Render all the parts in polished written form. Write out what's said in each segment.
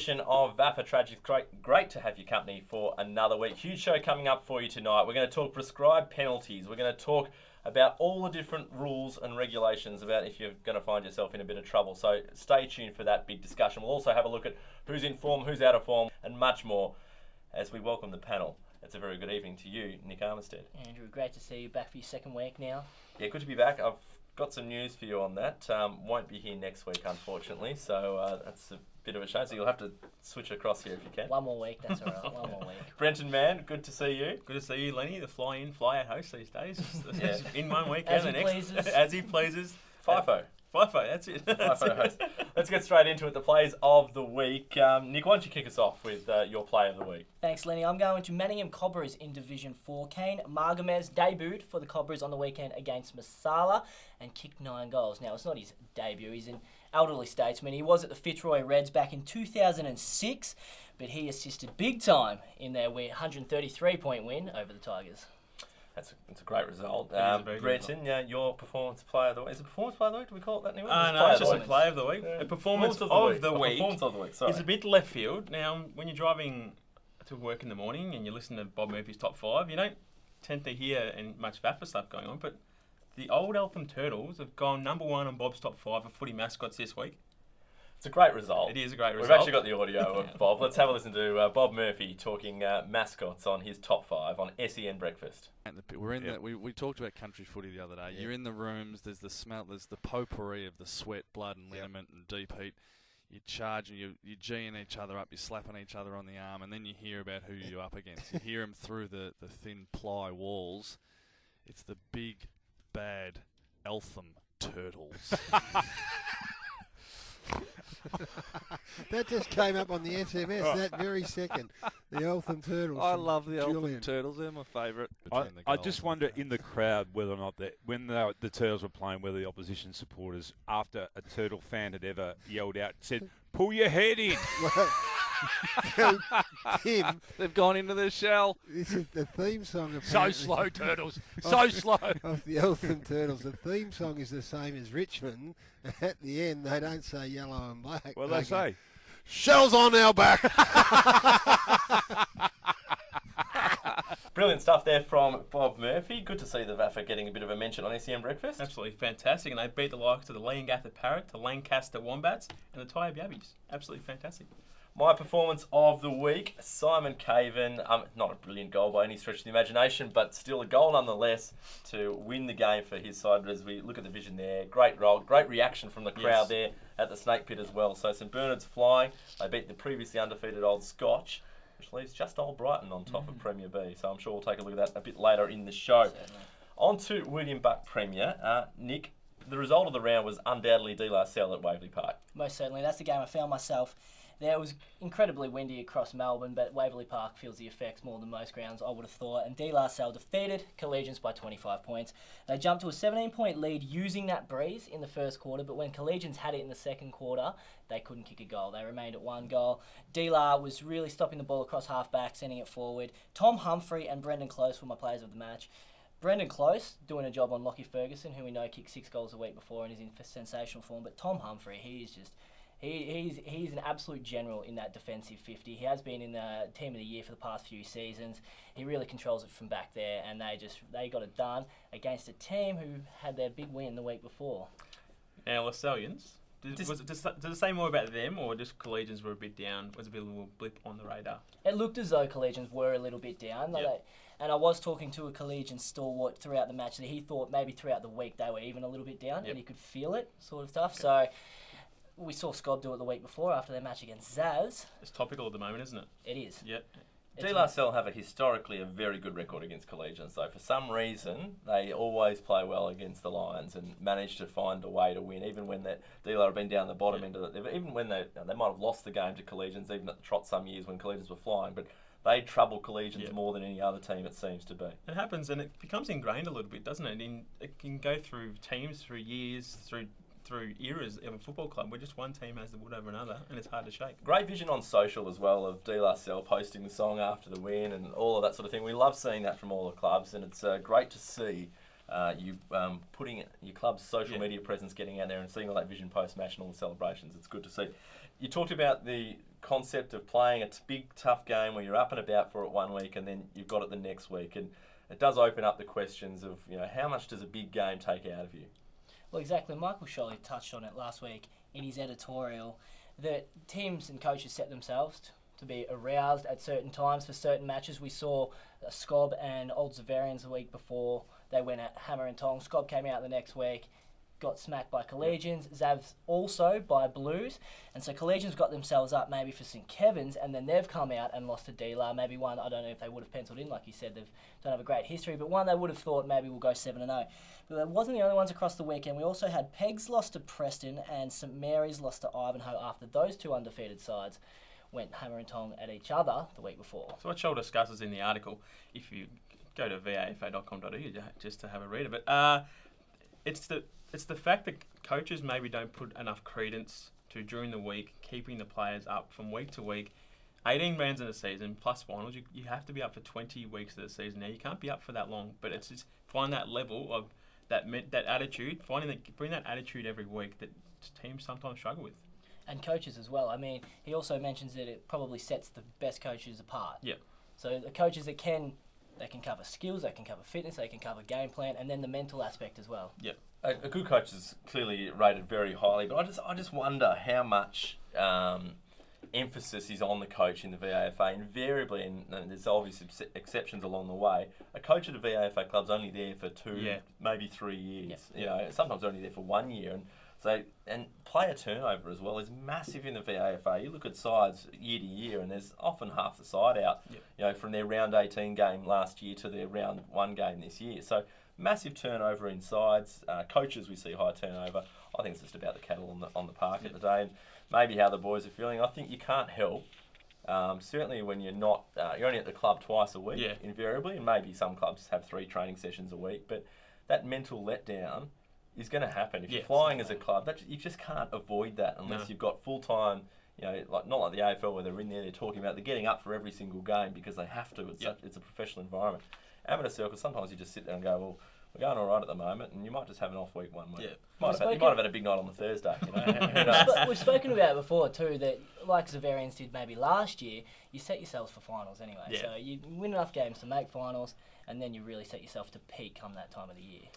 edition of VAFA Tragics. Great to have your company for another week. Huge show coming up for you tonight. We're going to talk prescribed penalties. We're going to talk about all the different rules and regulations about if you're going to find yourself in a bit of trouble. So stay tuned for that big discussion. We'll also have a look at who's in form, who's out of form, and much more as we welcome the panel. It's a very good evening to you, Nick Armistead. Andrew, great to see you back for your second week now. Yeah, good to be back. I've got some news for you on that. Won't be here next week, unfortunately, so that's a bit of a shame. So you'll have to switch across here if you can. One more week, that's all right. One more week. Brenton Mann, good to see you. Good to see you, Lenny, the fly-in, fly-out host these days. Yeah. In 1 week, As out the he next. pleases. As he pleases. FIFO. FIFO, that's it. FIFO host. Let's get straight into it. The plays of the week. Nick, why don't you kick us off with your play of the week? Thanks, Lenny. I'm going to Manningham Cobras in Division 4. Kane Margamez debuted for the Cobras on the weekend against Masala and kicked 9 goals. Now, it's not his debut. He's an elderly statesman. He was at the Fitzroy Reds back in 2006, but he assisted big time in their 133-point win over the Tigers. It's a great result. It is a very good Brenton, your performance player of the week. Is it performance player of the week? Do we call it that anyway? No, it's just a play of the week. Yeah. A performance of the week. Performance of the week, sorry. It's a bit left field. Now, when you're driving to work in the morning and you listen to Bob Murphy's Top 5, you don't tend to hear much VAFA stuff going on, but the old Eltham Turtles have gone number 1 on Bob's Top 5 of footy mascots this week. It's a great result. It is a great result. We've actually got the audio of Bob. Let's have a listen to Bob Murphy talking mascots on his top 5 on SEN Breakfast. We're in we talked about country footy the other day. You're in the rooms, there's the smell, there's the potpourri of the sweat, blood and liniment and deep heat. You're charging, you're G'ing each other up, you're slapping each other on the arm, and then you hear about who you're up against. You hear them through the thin ply walls. It's the big, bad Eltham Turtles. That just came up on the SMS that very second. The Eltham Turtles. I love the Julian. Eltham Turtles. They're my favourite. I just wonder in the crowd whether or not when the Turtles were playing, whether the opposition supporters, after a Turtle fan had ever yelled out, said, "Pull your head in." Well, Tim, They've gone into their shell. this is the theme song. So Apparently, slow, Turtles. So slow. Of the Eltham Turtles. The theme song is the same as Richmond. At the end, they don't say yellow and black. Well, they go, say. "Shells on our back." Brilliant stuff there from Bob Murphy. Good to see the VAFA getting a bit of a mention on SEN Breakfast. Absolutely fantastic, and they beat the likes of the Leongatha Parrot, the Lancaster Wombats, and the Tyabb Yabbies. Absolutely fantastic. My performance of the week, Simon Caven. Not a brilliant goal by any stretch of the imagination, but still a goal nonetheless to win the game for his side. As we look at the vision there, great role, great reaction from the crowd there at the Snake Pit as well. So St Bernard's flying. They beat the previously undefeated Old Scotch, which leaves just Old Brighton on top of Premier B. So I'm sure we'll take a look at that a bit later in the show. Certainly. On to William Buck Premier. Nick, the result of the round was undoubtedly De La Salle at Waverley Park. Most certainly. That's the game I found myself. There, it was incredibly windy across Melbourne, but Waverley Park feels the effects more than most grounds, I would have thought. And De La Salle defeated Collegians by 25 points. They jumped to a 17-point lead using that breeze in the first quarter, but when Collegians had it in the second quarter, they couldn't kick a goal. They remained at 1 goal. De La was really stopping the ball across half-back, sending it forward. Tom Humphrey and Brendan Close were my players of the match. Brendan Close doing a job on Lockie Ferguson, who we know kicked 6 goals a week before and is in sensational form. But Tom Humphrey, he's an absolute general in that defensive 50. He has been in the team of the year for the past few seasons. He really controls it from back there, and they got it done against a team who had their big win the week before. Now, Lassallians, does it say more about them, or just Collegians were a bit down? Was a bit of a little blip on the radar? It looked as though Collegians were a little bit down. Yep. And I was talking to a Collegian stalwart throughout the match that he thought maybe throughout the week they were even a little bit down, and he could feel it, sort of stuff. Okay. So we saw Scob do it the week before after their match against Zaz. It's topical at the moment, isn't it? It is. Yep. De La Salle have historically a very good record against Collegians, though. For some reason, they always play well against the Lions and manage to find a way to win, even when De La have been down the bottom end of it. Even when they might have lost the game to Collegians, even at the trot some years when Collegians were flying, but they trouble Collegians more than any other team, it seems to be. It happens, and it becomes ingrained a little bit, doesn't it? It can go through teams, through years, through eras of a football club where just one team has the wood over another, and it's hard to shake. Great vision on social as well of De La Salle posting the song after the win and all of that sort of thing. We love seeing that from all the clubs, and it's great to see you putting your club's social media presence, getting out there and seeing all that vision post-match and all the celebrations. It's good to see. You talked about the concept of playing a big, tough game where you're up and about for it one week and then you've got it the next week. And it does open up the questions of, how much does a big game take out of you? Well, exactly. Michael Sholly touched on it last week in his editorial that teams and coaches set themselves to be aroused at certain times for certain matches. We saw Scob and Old Zavarians the week before. They went at hammer and tong. Scob came out the next week, got smacked by Collegians. Zavs also by Blues. And so Collegians got themselves up maybe for St Kevin's, and then they've come out and lost to D-La. Maybe one, I don't know if they would have penciled in, like you said, they don't have a great history, but one they would have thought maybe we'll go 7-0. But that wasn't the only ones across the weekend. We also had Pegs lost to Preston and St Mary's lost to Ivanhoe after those two undefeated sides went hammer and tong at each other the week before. So what Shoal discusses in the article, if you go to vafa.com.au just to have a read of it, it's the fact that coaches maybe don't put enough credence to, during the week, keeping the players up from week to week. 18 rounds in a season plus finals, you have to be up for 20 weeks of the season. Now you can't be up for that long, but it's just find that level of that attitude, bring that attitude every week that teams sometimes struggle with. And coaches as well. I mean, he also mentions that it probably sets the best coaches apart. Yeah. So the coaches that can cover skills, they can cover fitness, they can cover game plan, and then the mental aspect as well. Yeah. A good coach is clearly rated very highly, but I just wonder how much emphasis is on the coach in the VAFA. Invariably, and there's obvious exceptions along the way, a coach at a VAFA club's only there for 2, maybe 3 years. Yeah. Sometimes only there for 1 year, and player turnover as well is massive in the VAFA. You look at sides year to year, and there's often half the side out. From their round 18 game last year to their round 1 game this year. So massive turnover in sides. Coaches, we see high turnover. I think it's just about the cattle on the park at the day, and maybe how the boys are feeling. I think you can't help. Certainly when you're not, you're only at the club twice a week, invariably, and maybe some clubs have 3 training sessions a week. But that mental letdown is going to happen if you're flying as a club. You just can't avoid that unless you've got full time. Not like the AFL where they're in there. They're talking about they're getting up for every single game because they have to. It's a professional environment. Amateur circle, sometimes you just sit there and go, well, we're going all right at the moment, and you might just have an off week one week. You might have had a big night on the Thursday. We've spoken about it before too, that like Zavarians did maybe last year, you set yourselves for finals anyway. So you win enough games to make finals, and then you really set yourself to peak come that time of the year.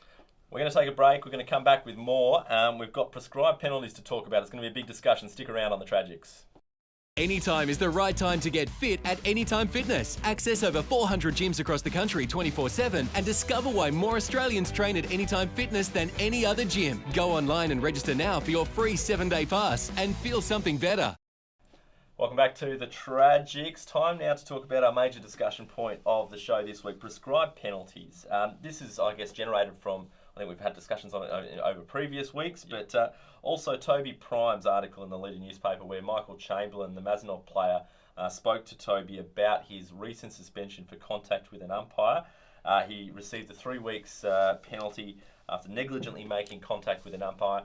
We're going to take a break. We're going to come back with more. We've got prescribed penalties to talk about. It's going to be a big discussion. Stick around on the Tragics. Anytime is the right time to get fit at Anytime Fitness. Access over 400 gyms across the country 24/7 and discover why more Australians train at Anytime Fitness than any other gym. Go online and register now for your free 7-day pass and feel something better. Welcome back to the Tragics. Time now to talk about our major discussion point of the show this week, prescribed penalties. This is, I guess, generated from, I think we've had discussions on it over previous weeks, but also Toby Prime's article in the Leader newspaper where Michael Chamberlain, the Mazenod player, spoke to Toby about his recent suspension for contact with an umpire. He received a 3 weeks penalty after negligently making contact with an umpire.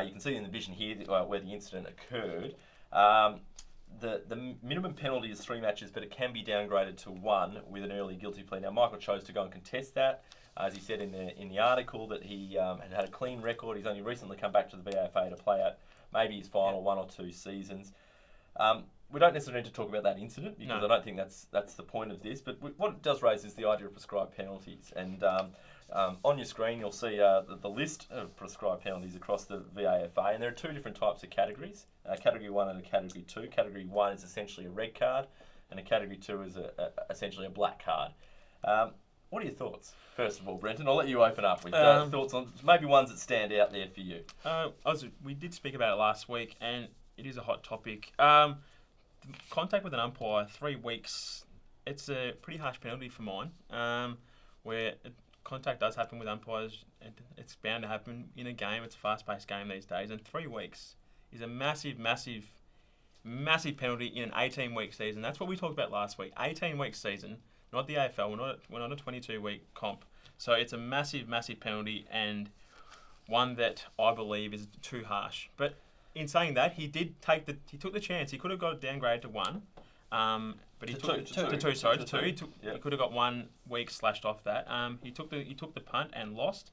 You can see in the vision here where the incident occurred. The minimum penalty is 3 matches, but it can be downgraded to 1 with an early guilty plea. Now, Michael chose to go and contest that. As he said in the article, that he had a clean record. He's only recently come back to the VAFA to play out maybe his final 1 or 2 seasons. We don't necessarily need to talk about that incident because I don't think that's the point of this. But what it does raise is the idea of prescribed penalties. And on your screen, you'll see the list of prescribed penalties across the VAFA. And there are 2 different types of categories, Category 1 and a Category 2. Category 1 is essentially a red card, and a Category 2 is essentially a black card. What are your thoughts? First of all, Brenton, I'll let you open up with thoughts on maybe ones that stand out there for you. We did speak about it last week, and it is a hot topic. Contact with an umpire, 3 weeks, it's a pretty harsh penalty for mine, where contact does happen with umpires. It's bound to happen in a game. It's a fast-paced game these days, and 3 weeks is a massive, massive, massive penalty in an 18-week season. That's what we talked about last week, 18-week season. Not the AFL, we're not a 22-week comp. So it's a massive, massive penalty and one that I believe is too harsh. But in saying that, he took the chance. He could have got it downgraded to 1. But he took to 2. He could have got 1 week slashed off that. He took the punt and lost.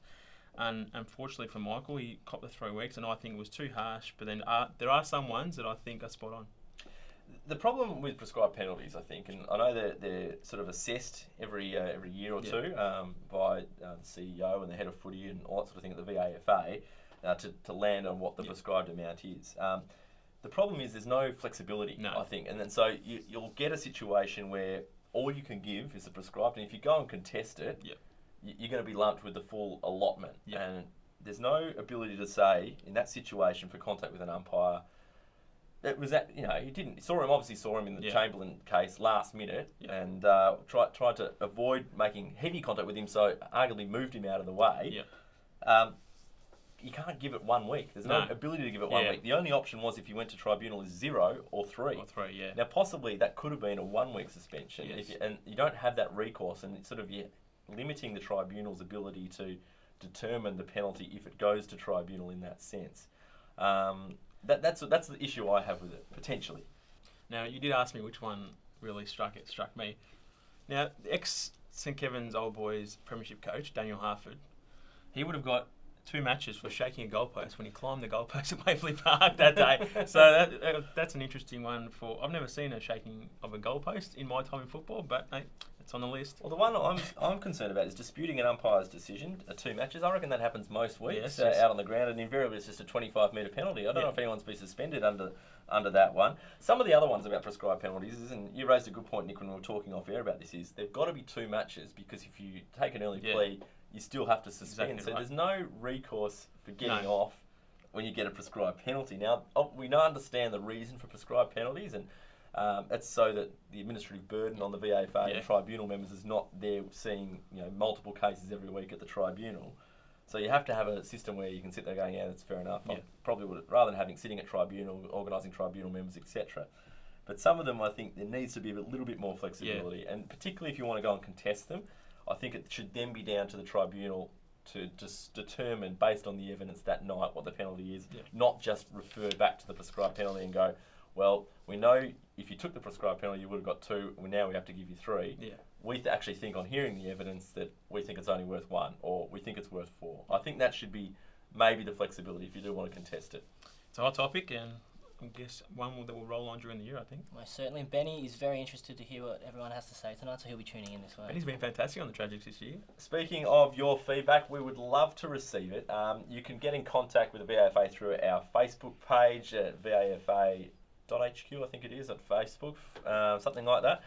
And unfortunately for Michael, he copped the 3 weeks, and I think it was too harsh. But then there are some ones that I think are spot on. The problem with prescribed penalties, I think, and I know they're sort of assessed every year or two by the CEO and the head of footy and all that sort of thing at the VAFA to land on what the prescribed amount is. The problem is there's no flexibility, I think, and then so you'll get a situation where all you can give is the prescribed, and if you go and contest it, you're going to be lumped with the full allotment, and there's no ability to say in that situation for contact with an umpire. It was that he obviously saw him in the Chamberlain case last minute, and tried to avoid making heavy contact with him, so arguably moved him out of the way. You can't give it 1 week. There's no ability to give it 1 week. The only option was if you went to tribunal is 0 or 3. Now possibly that could have been a 1 week suspension, and you don't have that recourse, and it's sort of you're limiting the tribunal's ability to determine the penalty if it goes to tribunal in that sense. That's the issue I have with it, potentially. Now, you did ask me which one really struck me. Now, the ex-St Kevin's Old Boys premiership coach, Daniel Harford, he would have got 2 matches for shaking a goalpost when he climbed the goalpost at Waverley Park that day. So that's an interesting one. I've never seen a shaking of a goalpost in my time in football, but it's on the list. Well, the one I'm concerned about is disputing an umpire's decision, 2 matches. I reckon that happens most weeks out on the ground, and invariably it's just a 25-metre penalty. I don't know if anyone's been suspended under that one. Some of the other ones about prescribed penalties, and you raised a good point, Nick, when we were talking off air about this, is they've got to be 2 matches, because if you take an early plea, you still have to suspend. Exactly, so there's no recourse for getting off when you get a prescribed penalty. Now, we don't understand the reason for prescribed penalties, and it's so that the administrative burden on the VAFA and tribunal members is not there seeing multiple cases every week at the tribunal. So you have to have a system where you can sit there going, that's fair enough. I probably would, rather than sitting at tribunal, organising tribunal members, etc. But some of them, I think there needs to be a little bit more flexibility, and particularly if you want to go and contest them, I think it should then be down to the tribunal to just determine, based on the evidence that night, what the penalty is, not just refer back to the prescribed penalty and go, well, we know if you took the prescribed penalty, you would have got 2, now we have to give you 3. We actually think, on hearing the evidence, that we think it's only worth 1, or we think it's worth 4. I think that should be maybe the flexibility if you do want to contest it. It's a hot topic, and I guess one that will roll on during the year, I think. Most certainly. Benny is very interested to hear what everyone has to say tonight, so he'll be tuning in this way. Benny's been fantastic on the Tragics this year. Speaking of your feedback, we would love to receive it. You can get in contact with the VAFA through our Facebook page at VAFA.HQ, I think it is, at Facebook, something like that.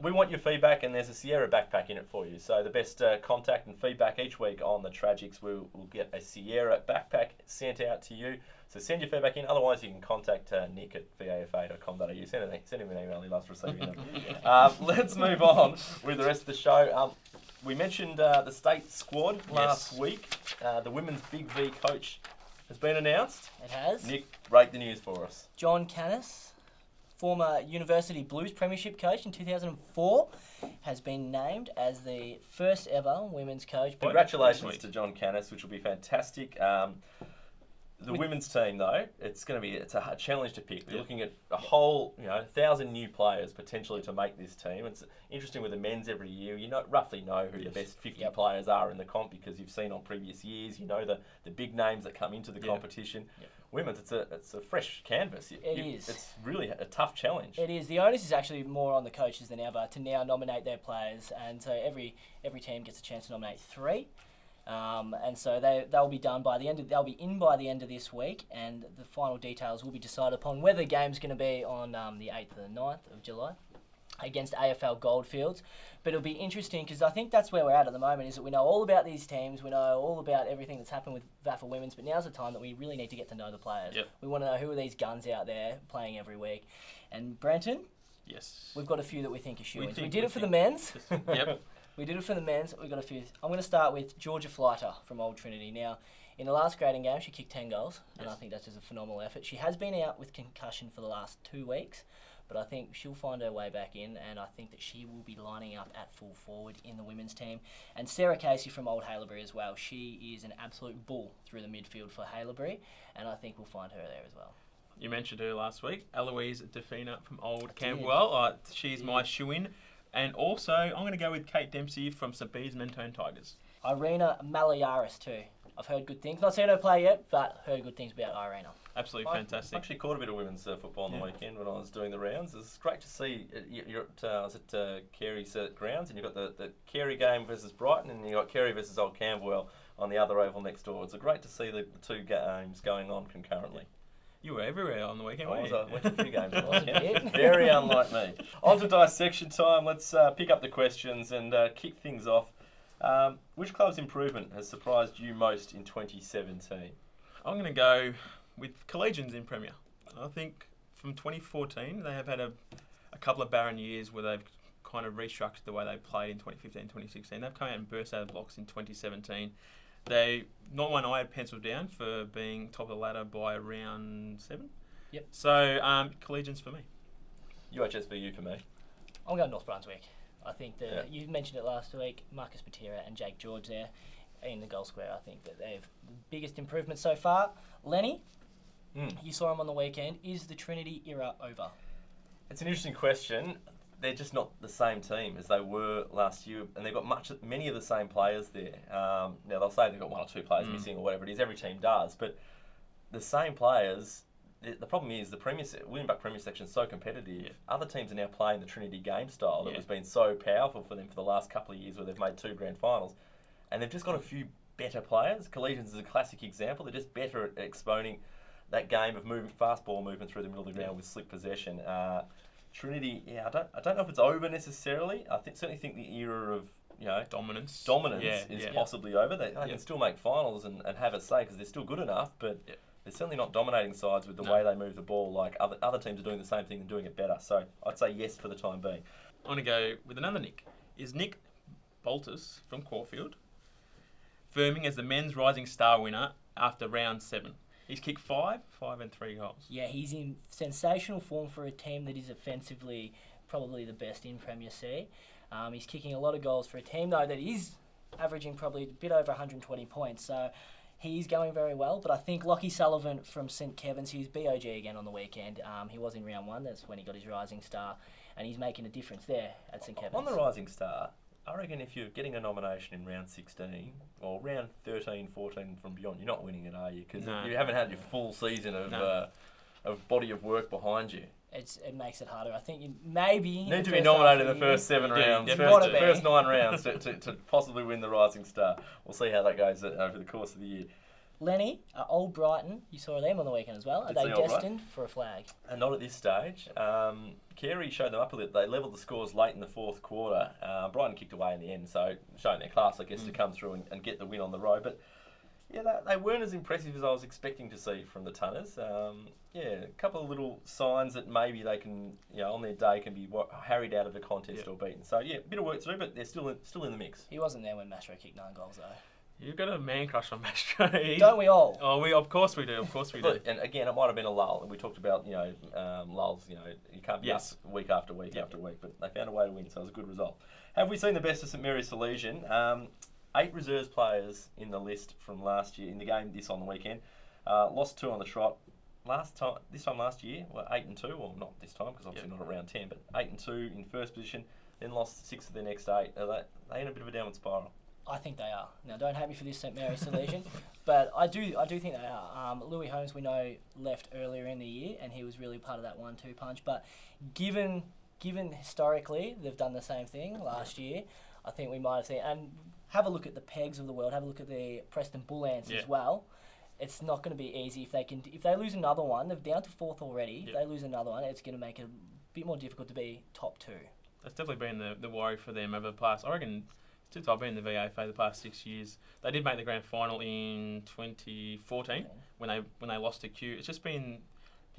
We want your feedback, and there's a Sierra backpack in it for you. So the best contact and feedback each week on the Tragics, we'll get a Sierra backpack sent out to you. So send your feedback in. Otherwise, you can contact Nick at vafa.com.au. Send him an email. He loves receiving them. Let's move on with the rest of the show. We mentioned the state squad last week. The women's Big V coach has been announced. It has. Nick, break the news for us. John Canis, former University Blues premiership coach in 2004, has been named as the first ever women's coach. Congratulations to John Canis, which will be fantastic. The women's team, though, it's a challenge to pick. We're looking at a whole 1,000 new players potentially to make this team. It's interesting with the men's every year. You roughly know who the best 50 players are in the comp, because you've seen on previous years. You know the big names that come into the competition. Women's, it's a fresh canvas. It is. It's really a tough challenge. It is. The onus is actually more on the coaches than ever to now nominate their players, and so every team gets a chance to nominate 3. And so they'll be done by the end. They'll be in by the end of this week, and the final details will be decided upon whether the game's going to be on the 8th or the 9th of July against AFL Goldfields. But it'll be interesting, because I think that's where we're at the moment, is that we know all about these teams, we know all about everything that's happened with VAFA Women's, but now's the time that we really need to get to know the players. We want to know who are these guns out there playing every week. And Brenton, we've got a few that we think are shoo-ins. We did it for the men's. We did it for the men's. We've got a few. I'm going to start with Georgia Flighter from Old Trinity. Now, in the last grading game, she kicked 10 goals, and I think that's just a phenomenal effort. She has been out with concussion for the last 2 weeks, but I think she'll find her way back in, and I think that she will be lining up at full forward in the women's team. And Sarah Casey from Old Haileybury as well. She is an absolute bull through the midfield for Haileybury, and I think we'll find her there as well. You mentioned her last week, Eloise Defina from Old Camberwell. She's my shoo-in. And also, I'm going to go with Kate Dempsey from St Bede's Mentone Tigers. Irina Malayaris too. I've heard good things. Not seen her play yet, but heard good things about Irina. Absolutely I fantastic. actually caught a bit of women's football on the weekend when I was doing the rounds. It's great to see. You're at, I was at Carey's grounds, and you've got the Carey game versus Brighton, and you've got Carey versus Old Camberwell on the other oval next door. It's great to see the two games going on concurrently. You were everywhere on the weekend, I weren't you? went to a few games on the Was a weekend. bit. Very unlike me. On to dissection time. Let's pick up the questions and kick things off. Which club's improvement has surprised you most in 2017? I'm going to go with Collegians in Premier. I think from 2014 they have had a couple of barren years where they've kind of restructured the way they played in 2015, 2016. They've come out and burst out of the blocks in 2017. They, not one I had penciled down for being top of the ladder by round 7. Yep. So, Collegians for me. UHSVU for me. I'm going North Brunswick. I think that Yeah. you mentioned it last week. Marcus Patera and Jake George there in the goal square. I think that they've the biggest improvement so far. Lenny, you saw him on the weekend. Is the Trinity era over? It's an interesting question. They're just not the same team as they were last year, and they've got many of the same players there. Now they'll say they've got one or two players missing or whatever it is. Every team does, but the same players. The problem is the William Buck Premier section is so competitive. Yeah. Other teams are now playing the Trinity game style that Yeah. has been so powerful for them for the last couple of years, where they've made 2 grand finals, and they've just got a few better players. Collegians is a classic example. They're just better at exponing that game of moving fast ball movement through the middle of the ground with slick possession. Trinity, I don't know if it's over necessarily. Certainly think the era of Dominance. is possibly over. They can still make finals and have a say because they're still good enough, but they're certainly not dominating sides with the way they move the ball. Like other teams are doing the same thing and doing it better. So I'd say yes for the time being. I'm going to go with another Nick. Is Nick Boltus from Caulfield firming as the men's rising star winner after round 7? He's kicked 5 and 3 goals. Yeah, he's in sensational form for a team that is offensively probably the best in Premier C. He's kicking a lot of goals for a team, though, that is averaging probably a bit over 120 points. So he's going very well. But I think Lockie Sullivan from St Kevin's, he was BOG again on the weekend. He was in round 1. That's when he got his rising star. And he's making a difference there at St Kevin's. On the rising star, I reckon if you're getting a nomination in round 16 or round 13, 14 from beyond, you're not winning it, are you? Because you haven't had your full season of body of work behind you. It makes it harder. I think you maybe need to be nominated in the first 7 rounds, You first 9 rounds to possibly win the rising star. We'll see how that goes over the course of the year. Lenny, Old Brighton, you saw them on the weekend as well. Are Did they see Old destined for a flag? And not at this stage. Carey showed them up a little. They levelled the scores late in the 4th quarter. Brighton kicked away in the end, so showing their class, I guess, to come through and get the win on the road. But yeah, they weren't as impressive as I was expecting to see from the Tunners. A couple of little signs that maybe they can, on their day, can be harried out of the contest or beaten. So yeah, a bit of work to do, but they're still in the mix. He wasn't there when Mastro kicked 9 goals, though. You've got a man crush on Mastro. Don't we all? Oh, of course we do. Of course we do. And again, it might have been a lull. And we talked about, lulls. You can't be up week after week after week. But they found a way to win, so it was a good result. Have we seen the best of St Mary's Salesian? 8 reserves players in the list from last year in the game on the weekend. Lost 2 on the trot. This time last year, 8 and 2. Well, not this time because obviously not at round 10, but 8 and 2 in first position. Then lost 6 of their next 8. They in a bit of a downward spiral. I think they are. Now, don't hate me for this, St Mary's Salesian, but I do think they are. Louis Holmes, we know, left earlier in the year, and he was really part of that 1-2 punch. But given historically they've done the same thing last year, I think we might have seen. And have a look at the Pegs of the world. Have a look at the Preston Bull Ants as well. It's not going to be easy if they lose another one. They're down to 4th already. If they lose another one, it's going to make it a bit more difficult to be top 2. That's definitely been the worry for them over the past. I reckon. Since I've been in the VAFA the past 6 years, they did make the grand final in 2014 when they lost to Q. It's just been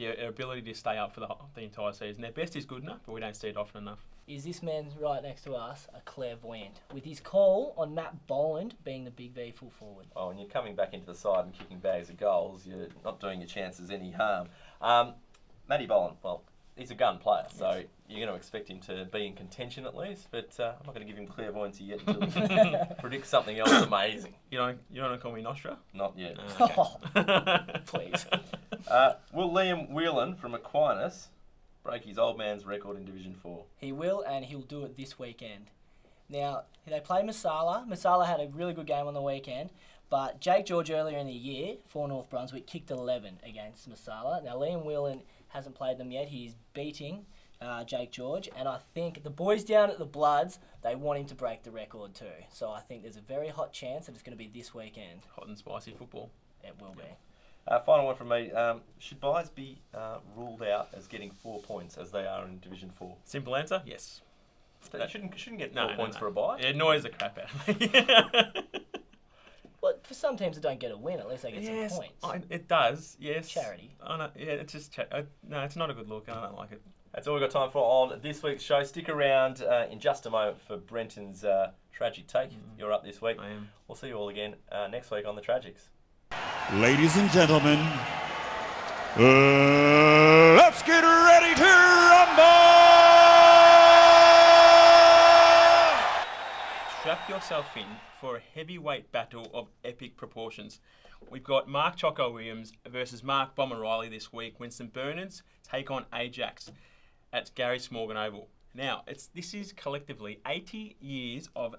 their ability to stay up for the entire season. Their best is good enough, but we don't see it often enough. Is this man right next to us a clairvoyant with his call on Matt Boland being the big V full forward? Oh, and you're coming back into the side and kicking bags of goals. You're not doing your chances any harm. Matty Boland, well, he's a gun player, so you're going to expect him to be in contention at least, but I'm not going to give him clairvoyancy yet until he predicts something else amazing. You don't want to call me Nostra? Not yet. Okay. Please. Will Liam Whelan from Aquinas break his old man's record in Division 4? He will, and he'll do it this weekend. Now, they play Masala. Masala had a really good game on the weekend, But Jake George earlier in the year for North Brunswick kicked 11 against Masala. Now Liam Whelan hasn't played them yet. He's beating Jake George, and I think the boys down at the Bloods, they want him to break the record too. So I think there's a very hot chance that it's going to be this weekend. Hot and spicy football. It will be. Final one from me. Should buys be ruled out as getting 4 points as they are in Division 4? Simple answer, yes. You shouldn't get 4 points for a buy. It annoys the crap out of me. Well, for some teams that don't get a win, at least they get some points. It does, yes. Charity. I know, yeah, it's just no, it's not a good look. I don't like it. That's all we've got time for on this week's show. Stick around in just a moment for Brenton's tragic take. You're up this week. I am. We'll see you all again next week on the Tragics. Ladies and gentlemen, let's get ready to rumble! Strap yourself in for a heavyweight battle of epic proportions. We've got Mark Choco Williams versus Mark Bomber Riley this week when St Bernards take on Ajax at Gary Smorgon Oval. Now, this is collectively 80 years of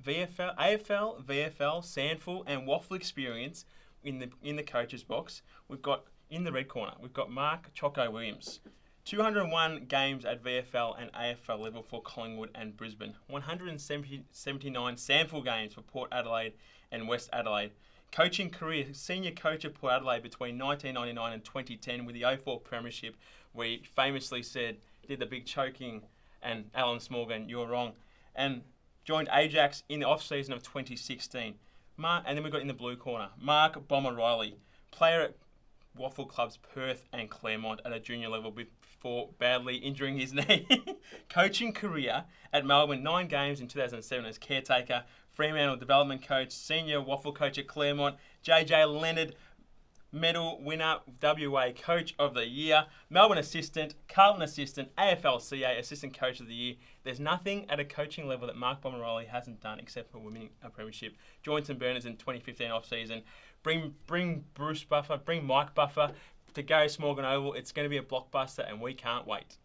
AFL, VFL, Sandful and Waffle experience in the coach's box. We've got, in the red corner, we've got Mark Choco Williams. 201 games at VFL and AFL level for Collingwood and Brisbane. 179 Sandful games for Port Adelaide and West Adelaide. Coaching career, senior coach of Port Adelaide between 1999 and 2010 with the 04 Premiership, where he famously did the big choking, and Alan Smorgon, you're wrong. And joined Ajax in the off-season of 2016. And then we've got in the blue corner, Mark Bomber Riley, player at Waffle Clubs Perth and Claremont at a junior level before badly injuring his knee. Coaching career at Melbourne, 9 games in 2007 as caretaker, Fremantle development coach, senior Waffle coach at Claremont, JJ Leonard medal winner, WA coach of the year, Melbourne assistant, Carlton assistant, AFLCA assistant coach of the year. There's nothing at a coaching level that Mark Bomber Riley hasn't done except for winning a premiership. Joined St Bernards in 2015 off-season. Bring Bruce Buffer, bring Mike Buffer to Gary Smorgon Oval. It's going to be a blockbuster and we can't wait.